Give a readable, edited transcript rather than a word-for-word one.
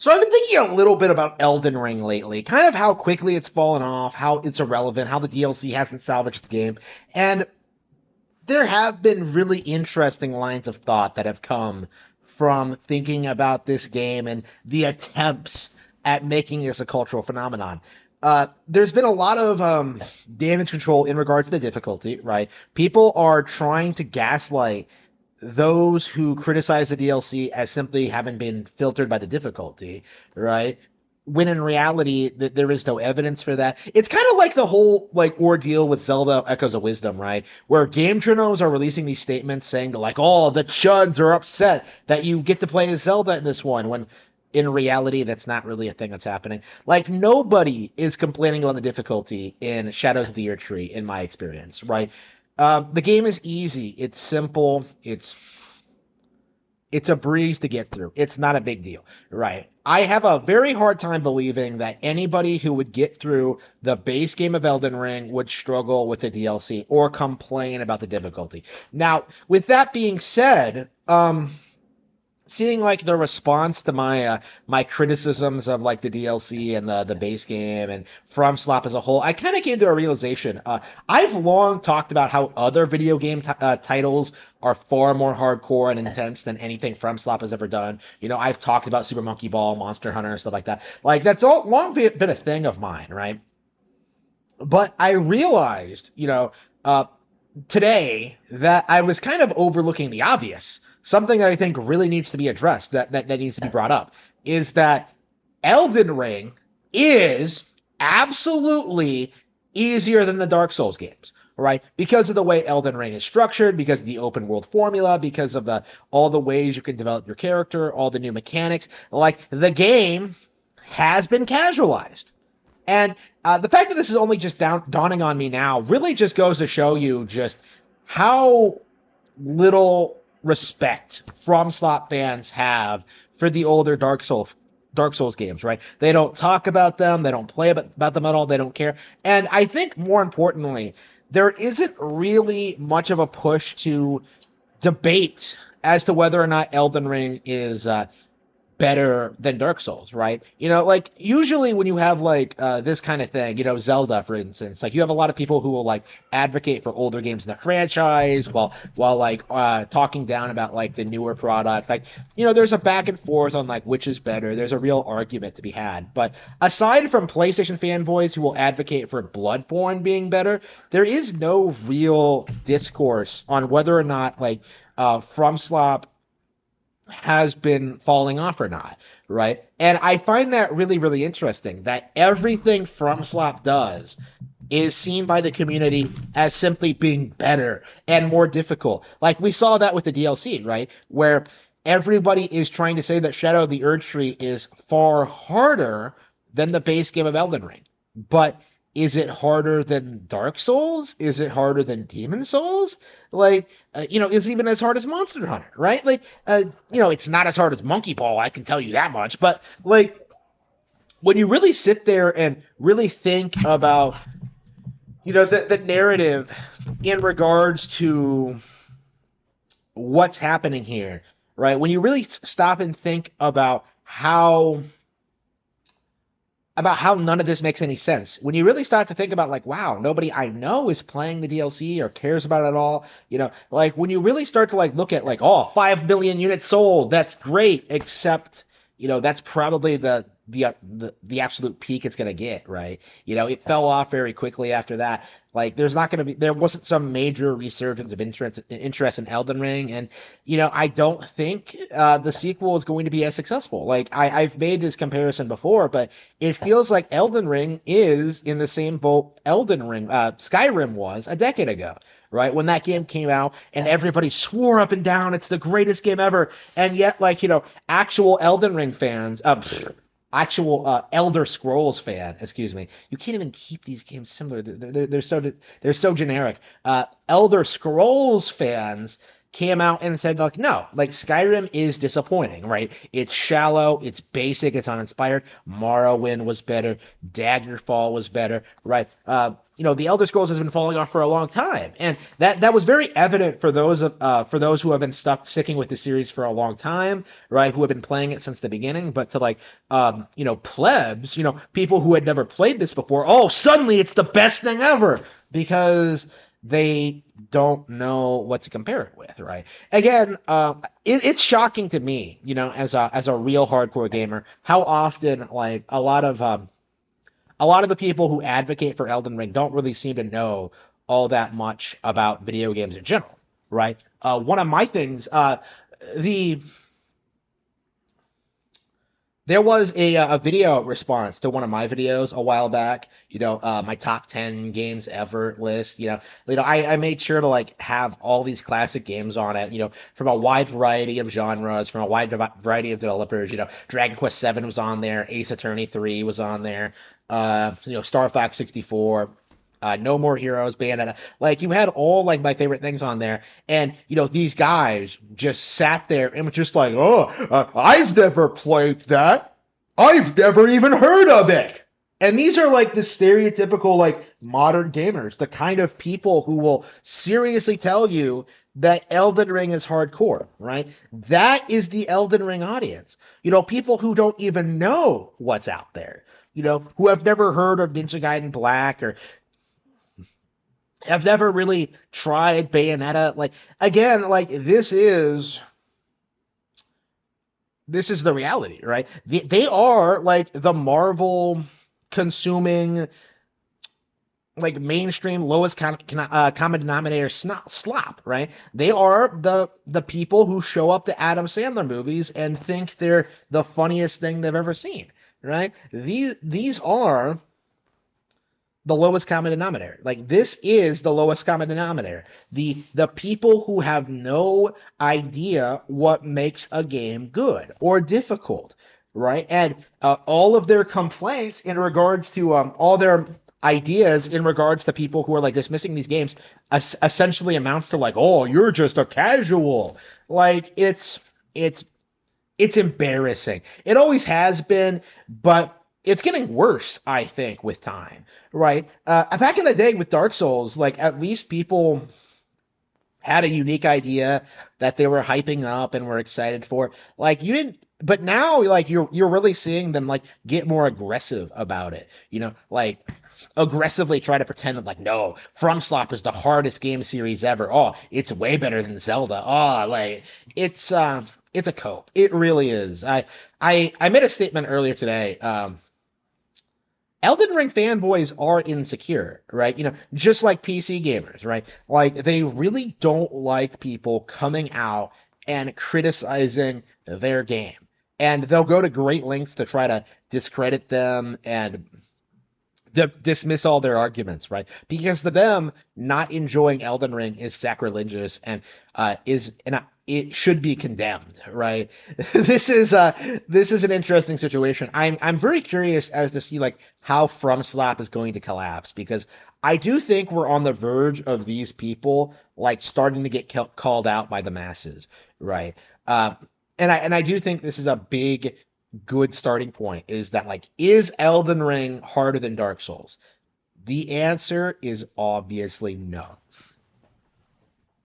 So I've been thinking a little bit about Elden Ring lately, kind of how quickly it's fallen off, how it's irrelevant, how the DLC hasn't salvaged the game. And there have been really interesting lines of thought that have come from thinking about this game and the attempts at making this a cultural phenomenon. There's been a lot of damage control in regards to the difficulty, right? People are trying to gaslight those who criticize the DLC as simply having been filtered by the difficulty, right? When in reality, there is no evidence for that. It's kind of like the whole like ordeal with Zelda Echoes of Wisdom, right? Where game journals are releasing these statements saying that like, oh, the chuds are upset that you get to play as Zelda in this one, when in reality, that's not really a thing that's happening. Like nobody is complaining about the difficulty in Shadows of the Year Tree, in my experience, right? The game is easy. It's simple. It's a breeze to get through. It's not a big deal, right? I have a very hard time believing that anybody who would get through the base game of Elden Ring would struggle with the DLC or complain about the difficulty. Now, with that being said, seeing like the response to my criticisms of like the DLC and the base game and From Slop as a whole, I kind of came to a realization. I've long talked about how other video game titles are far more hardcore and intense than anything From Slop has ever done. You know, I've talked about Super Monkey Ball, Monster Hunter, and stuff like that. Like that's all long been a thing of mine, right? But I realized, today that I was kind of overlooking the obvious. Something that I think really needs to be addressed, that needs to be brought up, is that Elden Ring is absolutely easier than the Dark Souls games, right? Because of the way Elden Ring is structured, because of the open world formula, because of the all the ways you can develop your character, all the new mechanics. Like the game has been casualized. And the fact that this is only just dawning on me now really just goes to show you just how little respect From Slot fans have for the older Dark Souls games, right? They don't talk about them, they don't play about them at all, they don't care. And I think more importantly, there isn't really much of a push to debate as to whether or not Elden Ring is better than Dark Souls, right? Like usually when you have like this kind of thing, Zelda, for instance, like you have a lot of people who will like advocate for older games in the franchise while like talking down about like the newer product. Like, there's a back and forth on like which is better. There's a real argument to be had. But aside from PlayStation fanboys who will advocate for Bloodborne being better, there is no real discourse on whether or not like FromSlop has been falling off or not, right? And I find that really, really interesting that everything FromSlop does is seen by the community as simply being better and more difficult. Like we saw that with the DLC, right? Where everybody is trying to say that Shadow of the Erdtree is far harder than the base game of Elden Ring. But is it harder than Dark Souls? Is it harder than Demon Souls? Like, is it even as hard as Monster Hunter, right? Like, it's not as hard as Monkey Ball, I can tell you that much. But, like, when you really sit there and really think about, the narrative in regards to what's happening here, right? When you really stop and think about how none of this makes any sense. When you really start to think about like, wow, nobody I know is playing the DLC or cares about it at all. Like when you really start to like look at like, oh, 5 billion units sold, that's great, except, that's probably the absolute peak it's gonna get, right? It fell off very quickly after that. Like there wasn't some major resurgence of interest in Elden Ring, and I don't think the sequel is going to be as successful. Like I've made this comparison before, but it feels like Elden Ring is in the same boat Skyrim was a decade ago, right? When that game came out and everybody swore up and down it's the greatest game ever. And yet, like, actual Elden Ring fans, actual Elder Scrolls fan, excuse me. You can't even keep these games similar. They're so generic. Elder Scrolls fans came out and said like, no, like Skyrim is disappointing, right? It's shallow, it's basic, it's uninspired. Morrowind was better, Daggerfall was better, right? The Elder Scrolls has been falling off for a long time, and that was very evident for those who have been sticking with the series for a long time, right? Who have been playing it since the beginning, but to like plebs, people who had never played this before, oh, suddenly it's the best thing ever because they don't know what to compare it with, right? Again, it's shocking to me, as a real hardcore gamer, how often like a lot of the people who advocate for Elden Ring don't really seem to know all that much about video games in general, right? One of my things, the there was a video response to one of my videos a while back, my top 10 games ever list, I made sure to like have all these classic games on it, from a wide variety of genres, from a wide variety of developers, Dragon Quest 7 was on there, Ace Attorney 3 was on there, Star Fox 64, No More Heroes, Bayonetta. Like you had all like my favorite things on there, and these guys just sat there and was just like, "Oh, I've never played that. I've never even heard of it." And these are like the stereotypical like modern gamers, the kind of people who will seriously tell you that Elden Ring is hardcore, right? That is the Elden Ring audience. People who don't even know what's out there. Who have never heard of Ninja Gaiden Black or have never really tried Bayonetta. Like again, like this is the reality, right? They are like the Marvel consuming like mainstream lowest common denominator slop, right? They are the people who show up to Adam Sandler movies and think they're the funniest thing they've ever seen, right? These are the lowest common denominator. Like this is the lowest common denominator. The people who have no idea what makes a game good or difficult, right? And all of their complaints in regards to all their ideas in regards to people who are like dismissing these games essentially amounts to like, oh, you're just a casual. Like it's embarrassing. It always has been, but it's getting worse, I think, with time, right? Back in the day with Dark Souls, like at least people had a unique idea that they were hyping up and were excited for. Like you didn't, but now like you're really seeing them like get more aggressive about it. Like aggressively try to pretend that like no, FromSlop is the hardest game series ever. Oh, it's way better than Zelda. Oh, like it's a cope. It really is. I made a statement earlier today. Elden Ring fanboys are insecure, right? Just like PC gamers, right? Like they really don't like people coming out and criticizing their game. And they'll go to great lengths to try to discredit them and dismiss all their arguments, right? Because to them, not enjoying Elden Ring is sacrilegious and it should be condemned, right? This is an interesting situation. I'm very curious as to see like how FromSlap is going to collapse because I do think we're on the verge of these people like starting to get called out by the masses, right? And I do think this is a big good starting point is that like is Elden Ring harder than Dark Souls? The answer is obviously no.